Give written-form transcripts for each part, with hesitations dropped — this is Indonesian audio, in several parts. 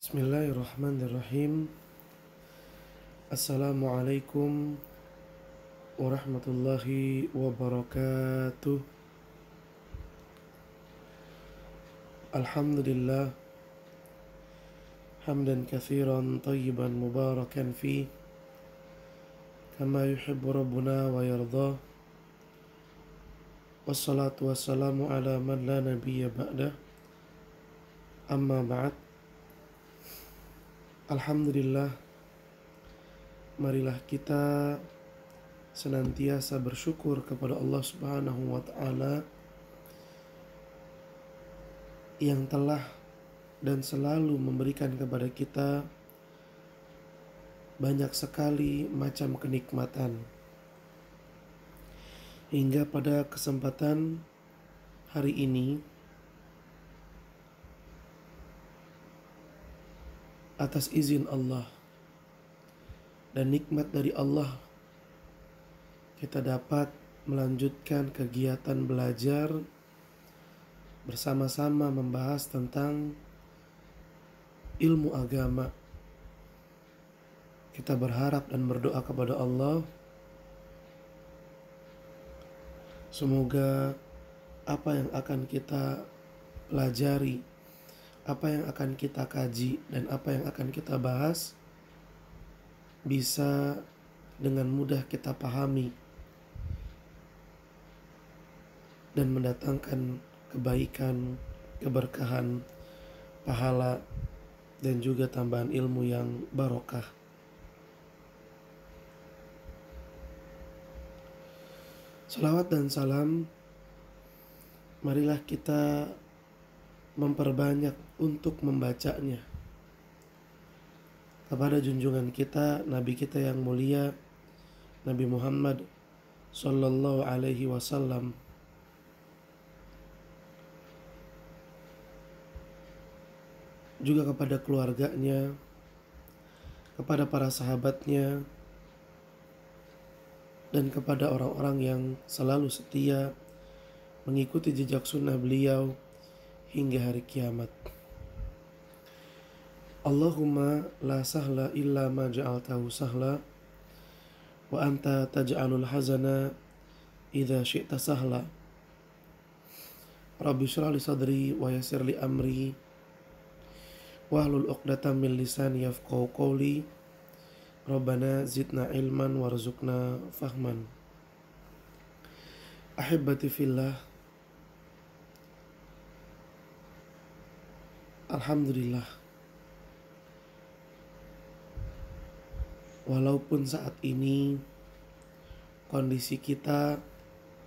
Bismillahirrahmanirrahim. Assalamualaikum warahmatullahi wabarakatuh. Alhamdulillah hamdan katsiran tayyiban mubarakan fi kama yuhibbu rabbuna wa yardah. Wassalatu wassalamu ala man la nabiyya ba'dah. Amma ba'd. Alhamdulillah, marilah kita senantiasa bersyukur kepada Allah Subhanahu wa Ta'ala yang telah dan selalu memberikan kepada kita banyak sekali macam kenikmatan. Hingga pada kesempatan hari ini, atas izin Allah dan nikmat dari Allah, kita dapat melanjutkan kegiatan belajar bersama-sama membahas tentang ilmu agama. Kita berharap dan berdoa kepada Allah, semoga apa yang akan kita pelajari, apa yang akan kita kaji, dan apa yang akan kita bahas bisa dengan mudah kita pahami dan mendatangkan kebaikan, keberkahan, pahala, dan juga tambahan ilmu yang barokah. Salawat dan salam, marilah kita memperbanyak untuk membacanya kepada junjungan kita, Nabi kita yang mulia, Nabi Muhammad Sallallahu Alaihi Wasallam, juga kepada keluarganya, kepada para sahabatnya, dan kepada orang-orang yang selalu setia mengikuti jejak sunnah beliau hingga hari kiamat. Allahumma la sahla illa ma ja'altahu sahla wa anta taj'alul hazana idza syi'ta sahla. Rabbi shrah li sadri wa yassir li amri wahlul 'uqdatam min lisani yafqahu qawli. Rabbana zidna ilman warzuqna fahman. Ahibbati fillah, alhamdulillah, walaupun saat ini kondisi kita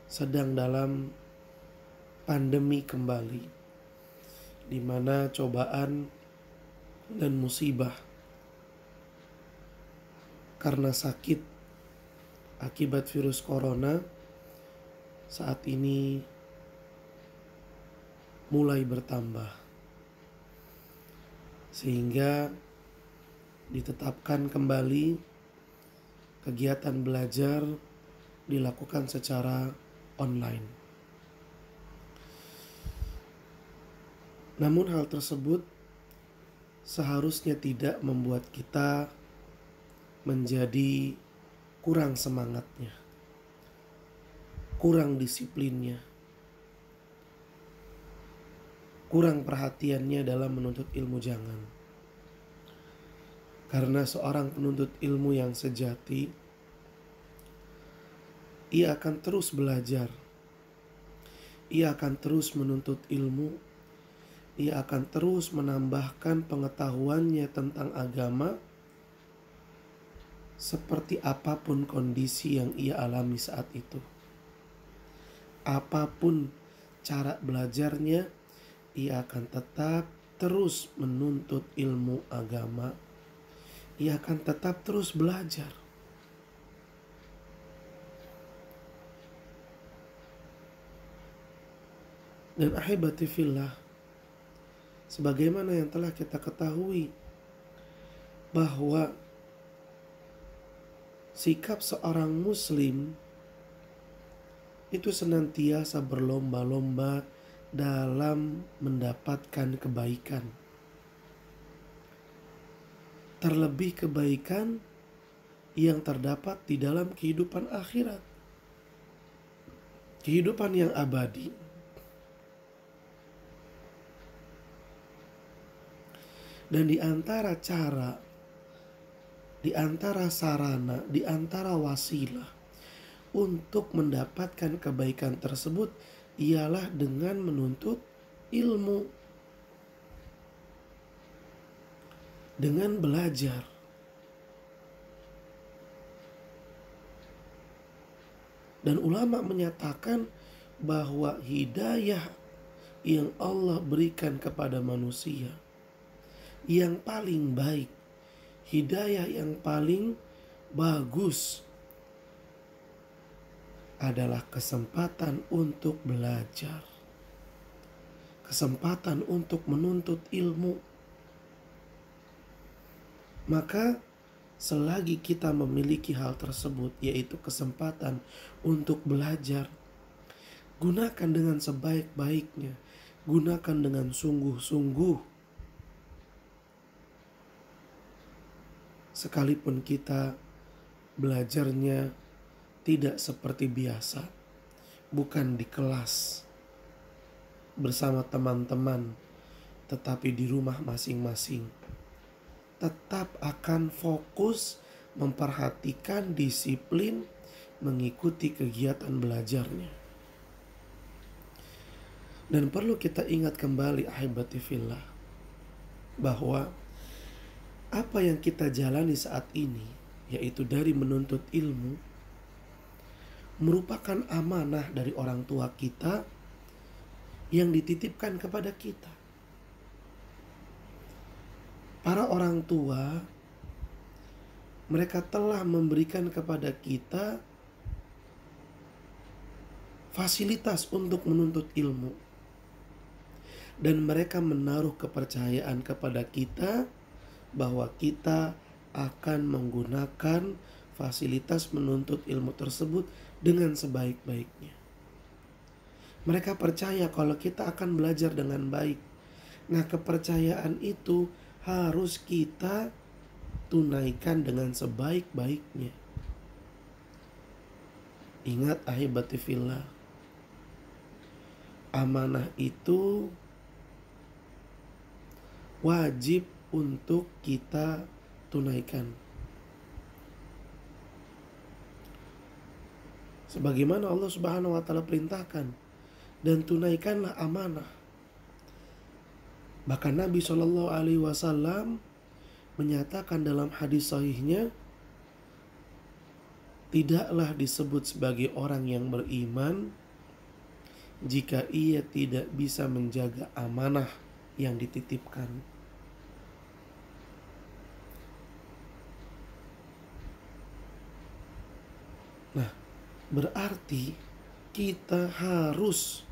sedang dalam pandemi kembali, di mana cobaan dan musibah karena sakit akibat virus corona saat ini mulai bertambah, sehingga ditetapkan kembali kegiatan belajar dilakukan secara online. Namun hal tersebut seharusnya tidak membuat kita menjadi kurang semangatnya, kurang disiplinnya, kurang perhatiannya dalam menuntut ilmu. Jangan. Karena seorang penuntut ilmu yang sejati, ia akan terus belajar, ia akan terus menuntut ilmu, ia akan terus menambahkan pengetahuannya tentang agama, seperti apapun kondisi yang ia alami saat itu. Apapun cara belajarnya, ia akan tetap terus menuntut ilmu agama. Ia akan tetap terus belajar. Dan ahibati fillah, sebagaimana yang telah kita ketahui bahwa sikap seorang muslim itu senantiasa berlomba-lomba dalam mendapatkan kebaikan. terlebih kebaikan yang terdapat di dalam kehidupan akhirat, kehidupan yang abadi. Dan di antara cara, di antara sarana, di antara wasilah untuk mendapatkan kebaikan tersebut ialah dengan menuntut ilmu, dengan belajar. Dan ulama menyatakan bahwa hidayah yang Allah berikan kepada manusia yang paling baik, hidayah yang paling bagus adalah kesempatan untuk belajar, kesempatan untuk menuntut ilmu. Maka selagi kita memiliki hal tersebut, yaitu kesempatan untuk belajar, gunakan dengan sebaik-baiknya, gunakan dengan sungguh-sungguh. Sekalipun kita belajarnya tidak seperti biasa, bukan di kelas bersama teman-teman, tetapi di rumah masing-masing, tetap akan fokus memperhatikan disiplin mengikuti kegiatan belajarnya. Dan perlu kita ingat kembali, ahibati fillah, bahwa apa yang kita jalani saat ini, yaitu dari menuntut ilmu, merupakan amanah dari orang tua kita yang dititipkan kepada kita. Para orang tua, mereka telah memberikan kepada kita fasilitas untuk menuntut ilmu. Dan mereka menaruh kepercayaan kepada kita bahwa kita akan menggunakan fasilitas menuntut ilmu tersebut dengan sebaik-baiknya. Mereka percaya kalau kita akan belajar dengan baik. Nah, kepercayaan itu harus kita tunaikan dengan sebaik-baiknya. Ingat, ahibati fillah, amanah itu wajib untuk kita tunaikan. Sebagaimana Allah Subhanahu wa taala perintahkan, dan tunaikanlah amanah. Bahkan Nabi Shallallahu alaihi wasallam menyatakan dalam hadis sahihnya, tidaklah disebut sebagai orang yang beriman jika ia tidak bisa menjaga amanah yang dititipkan. Nah, berarti kita harus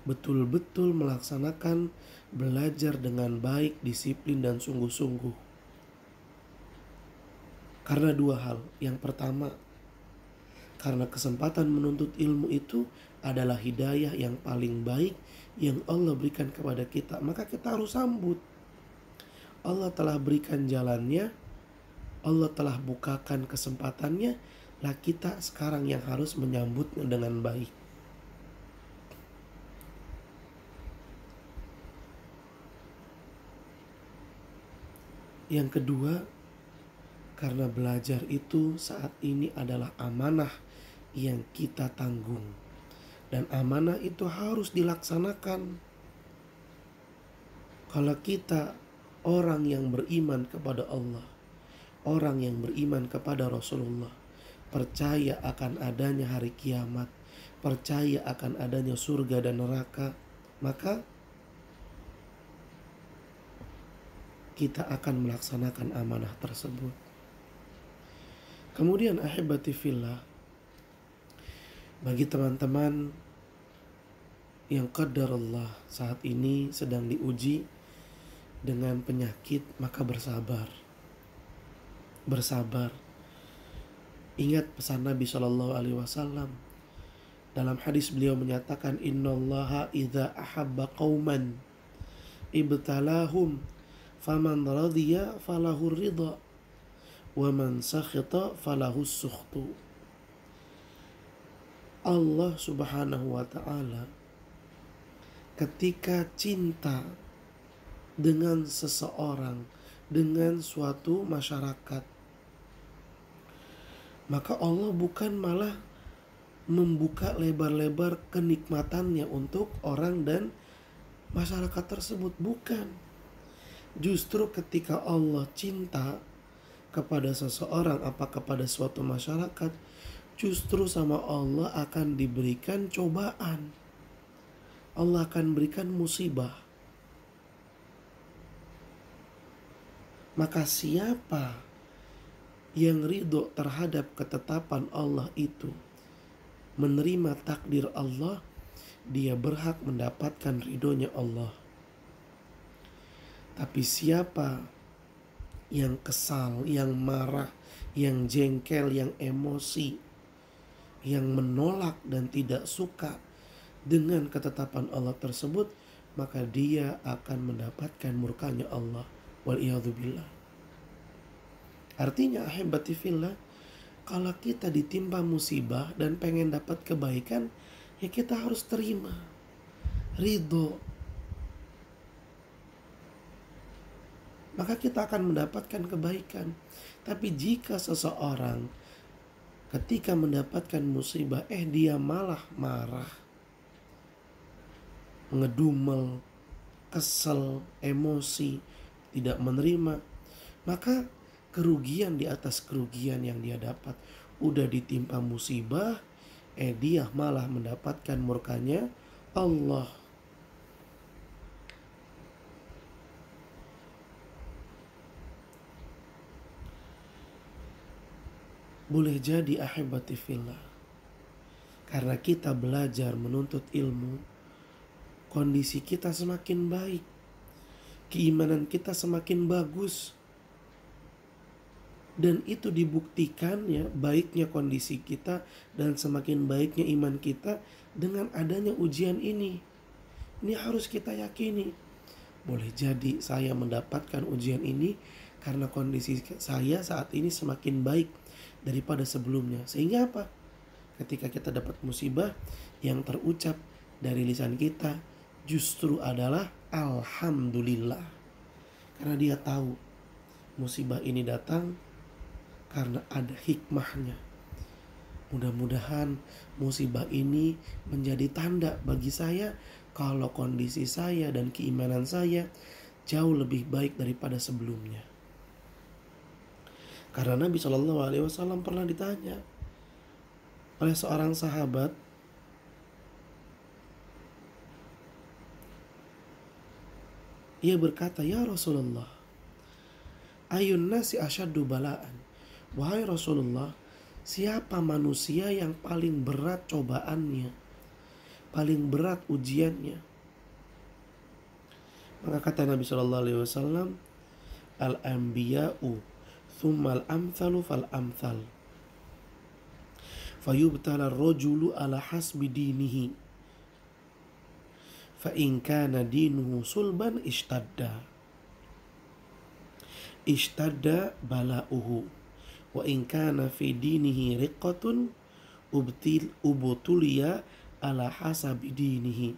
betul-betul melaksanakan belajar dengan baik, disiplin, dan sungguh-sungguh. Karena dua hal. Yang pertama, karena kesempatan menuntut ilmu itu adalah hidayah yang paling baik yang Allah berikan kepada kita. Maka kita harus sambut. Allah telah berikan jalannya, Allah telah bukakan kesempatannya, lah kita sekarang yang harus menyambutnya dengan baik. Yang kedua, karena belajar itu saat ini adalah amanah yang kita tanggung. Dan amanah itu harus dilaksanakan. Kalau kita orang yang beriman kepada Allah, orang yang beriman kepada Rasulullah, percaya akan adanya hari kiamat, percaya akan adanya surga dan neraka, maka kita akan melaksanakan amanah tersebut. Kemudian ahibati fillah, bagi teman-teman yang qadar Allah saat ini sedang diuji dengan penyakit, maka bersabar. Bersabar. Ingat pesan Nabi Shallallahu alaihi wasallam. Dalam hadis beliau menyatakan, innallaha idza ahabba qauman ibtalahum Faman radhiya falahu ridha wa man sakhita falahu sukhtu. Allah Subhanahu wa ta'ala ketika cinta dengan seseorang, dengan suatu masyarakat, maka Allah bukan malah membuka lebar-lebar kenikmatannya untuk orang dan masyarakat tersebut. Bukan. Justru ketika Allah cinta kepada seseorang, apa kepada suatu masyarakat, justru sama Allah akan diberikan cobaan. Allah akan berikan musibah. Maka siapa yang ridho terhadap ketetapan Allah itu, menerima takdir Allah, dia berhak mendapatkan ridhonya Allah. Tapi siapa yang kesal, yang marah, yang jengkel, yang emosi, yang menolak dan tidak suka dengan ketetapan Allah tersebut, maka dia akan mendapatkan murkanya Allah. Wal'iyadzubillah. Artinya ahibati fillah, kalau kita ditimpa musibah dan pengen dapat kebaikan, ya kita harus terima, ridho. Maka kita akan mendapatkan kebaikan. Tapi jika seseorang ketika mendapatkan musibah, dia malah marah, ngedumel, kesel, emosi, tidak menerima, maka kerugian di atas kerugian yang dia dapat. Udah ditimpa musibah, dia malah mendapatkan murkanya Allah. Boleh jadi ahibati fillah, karena kita belajar menuntut ilmu, kondisi kita semakin baik, keimanan kita semakin bagus. Dan itu dibuktikan ya baiknya kondisi kita dan semakin baiknya iman kita dengan adanya ujian ini. Ini harus kita yakini. Boleh jadi saya mendapatkan ujian ini karena kondisi saya saat ini semakin baik daripada sebelumnya. Sehingga apa? Ketika kita dapat musibah, yang terucap dari lisan kita justru adalah alhamdulillah. Karena dia tahu musibah ini datang karena ada hikmahnya. Mudah-mudahan musibah ini menjadi tanda bagi saya kalau kondisi saya dan keimanan saya jauh lebih baik daripada sebelumnya. Karena Nabi SAW pernah ditanya oleh seorang sahabat, ia berkata, "Ya Rasulullah, ayun nasi asyaddu bala'an." Wahai Rasulullah, siapa manusia yang paling berat cobaannya, paling berat ujiannya? Maka kata Nabi SAW, al-anbiya'u thummal amthalu fal amthal, fayubtala ar-rajulu ala hasbi dinihi, fa in kana dinuhu sulban ishtadda bala'uhu, wa in kana fi dinihi riqqatun ubtuliya ala hasabi dinihi.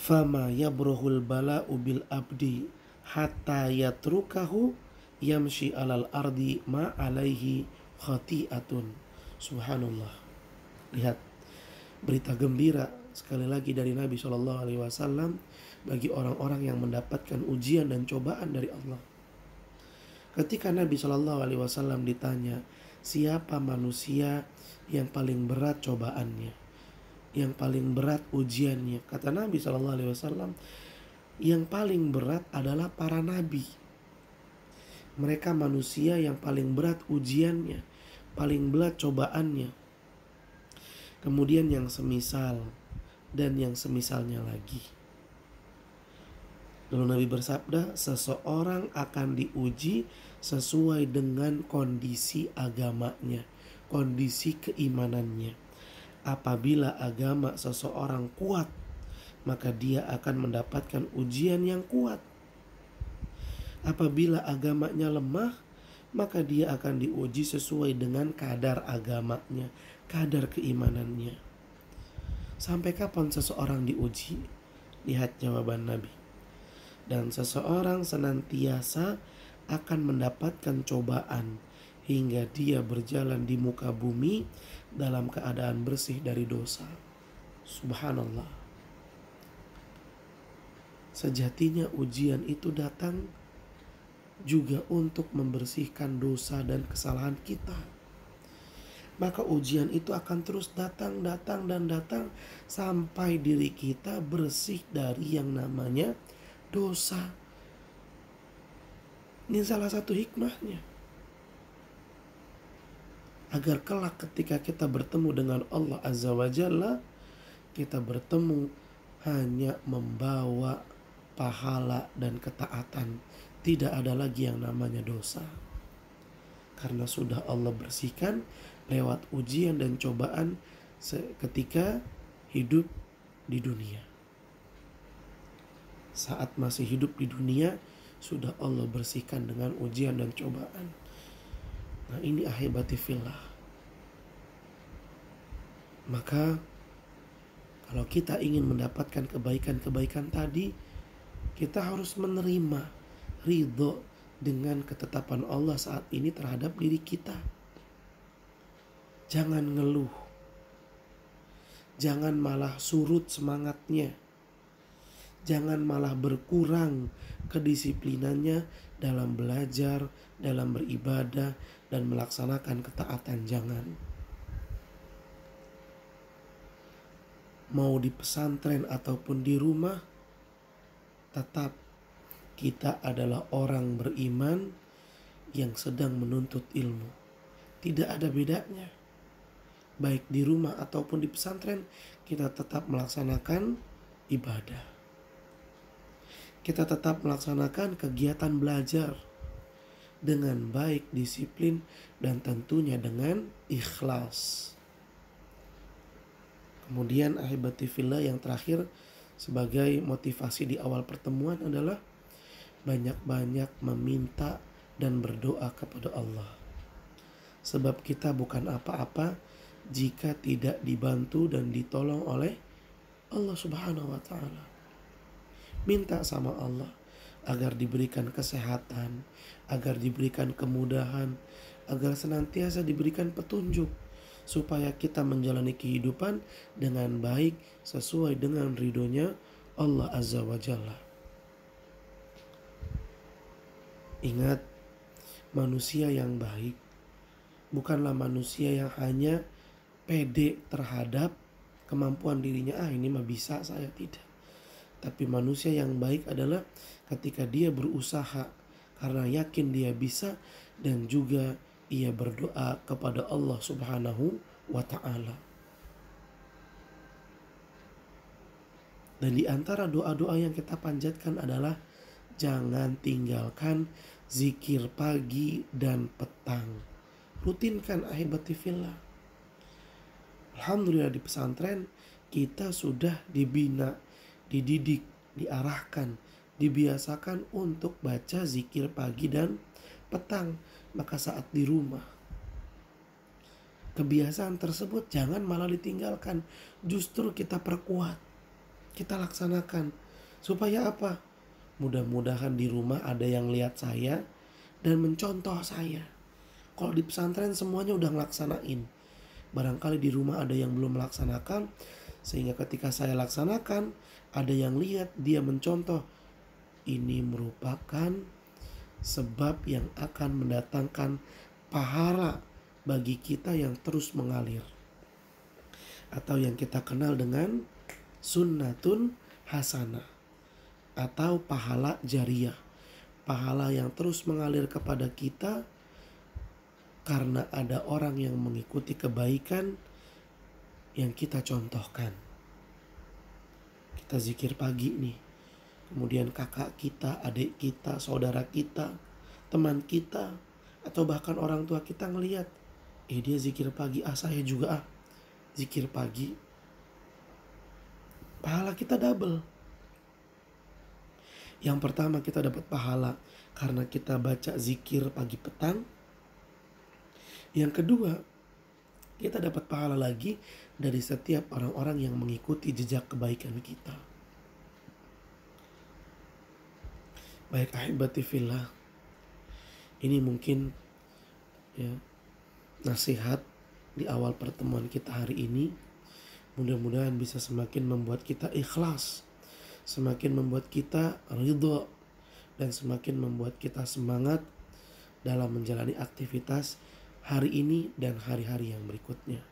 Fama yabrohul bala'u bil abdi hatta yatrukahu yamshi alal ardi ma alaihi khati'atun. Subhanallah. Lihat berita gembira sekali lagi dari Nabi SAW bagi orang-orang yang mendapatkan ujian dan cobaan dari Allah. Ketika Nabi SAW ditanya, siapa manusia yang paling berat cobaannya, yang paling berat ujiannya? Kata Nabi SAW, yang paling berat adalah para nabi. Mereka manusia yang paling berat ujiannya, paling berat cobaannya. Kemudian yang semisal dan yang semisalnya lagi. Lalu Nabi bersabda, seseorang akan diuji sesuai dengan kondisi agamanya, kondisi keimanannya. Apabila agama seseorang kuat, maka dia akan mendapatkan ujian yang kuat. Apabila agamanya lemah, maka dia akan diuji sesuai dengan kadar agamanya, kadar keimanannya. Sampai kapan seseorang diuji? Lihat jawaban Nabi. Dan seseorang senantiasa akan mendapatkan cobaan hingga dia berjalan di muka bumi dalam keadaan bersih dari dosa. Subhanallah. Sejatinya ujian itu datang juga untuk membersihkan dosa dan kesalahan kita. Maka ujian itu akan terus datang sampai diri kita bersih dari yang namanya dosa. Ini salah satu hikmahnya. Agar kelak ketika kita bertemu dengan Allah Azza wa Jalla, kita bertemu hanya membawa pahala dan ketaatan. Tidak ada lagi yang namanya dosa. Karena sudah Allah bersihkan lewat ujian dan cobaan ketika hidup di dunia. Saat masih hidup di dunia, sudah Allah bersihkan dengan ujian dan cobaan. Nah, ini ahibati fillah. Maka kalau kita ingin mendapatkan kebaikan-kebaikan tadi, kita harus menerima ridho dengan ketetapan Allah saat ini terhadap diri kita. Jangan ngeluh. Jangan malah surut semangatnya. Jangan malah berkurang kedisiplinannya dalam belajar, dalam beribadah, dan melaksanakan ketaatan. Jangan. Mau di pesantren ataupun di rumah, tetap kita adalah orang beriman yang sedang menuntut ilmu. Tidak ada bedanya. Baik di rumah ataupun di pesantren, kita tetap melaksanakan ibadah. Kita tetap melaksanakan kegiatan belajar dengan baik, disiplin, dan tentunya dengan ikhlas. Kemudian ahibati fillah yang terakhir sebagai motivasi di awal pertemuan adalah banyak-banyak meminta dan berdoa kepada Allah. Sebab kita bukan apa-apa jika tidak dibantu dan ditolong oleh Allah Subhanahu wa Ta'ala. Minta sama Allah agar diberikan kesehatan, agar diberikan kemudahan, agar senantiasa diberikan petunjuk, supaya kita menjalani kehidupan dengan baik sesuai dengan ridhonya Allah Azza wa Jalla. Ingat, manusia yang baik bukanlah manusia yang hanya pede terhadap kemampuan dirinya. Ini mah bisa, saya tidak. Tapi manusia yang baik adalah ketika dia berusaha karena yakin dia bisa, dan juga ia berdoa kepada Allah Subhanahu wa Ta'ala. Dan di antara doa-doa yang kita panjatkan adalah jangan tinggalkan zikir pagi dan petang. Rutinkan ahibati fillah. Alhamdulillah di pesantren kita sudah dibina, dididik, diarahkan, dibiasakan untuk baca zikir pagi dan petang. Maka saat di rumah, kebiasaan tersebut jangan malah ditinggalkan. Justru kita perkuat, kita laksanakan. Supaya apa? Mudah-mudahan di rumah ada yang lihat saya dan mencontoh saya. Kalau di pesantren semuanya udah ngelaksanain, barangkali di rumah ada yang belum melaksanakan, sehingga ketika saya laksanakan, ada yang lihat, dia mencontoh. Ini merupakan sebab yang akan mendatangkan pahala bagi kita yang terus mengalir, atau yang kita kenal dengan sunnatun hasanah, atau pahala jariyah, pahala yang terus mengalir kepada kita karena ada orang yang mengikuti kebaikan yang kita contohkan. Kita zikir pagi nih, kemudian kakak kita, adik kita, saudara kita, teman kita, atau bahkan orang tua kita ngelihat, dia zikir pagi, saya juga zikir pagi, pahala kita double. Yang pertama, kita dapat pahala karena kita baca zikir pagi petang. Yang kedua, kita dapat pahala lagi dari setiap orang-orang yang mengikuti jejak kebaikan kita. Baik ahibati fillah, ini mungkin ya nasihat di awal pertemuan kita hari ini. Mudah-mudahan bisa semakin membuat kita ikhlas, semakin membuat kita ridho, dan semakin membuat kita semangat dalam menjalani aktivitas hari ini dan hari-hari yang berikutnya.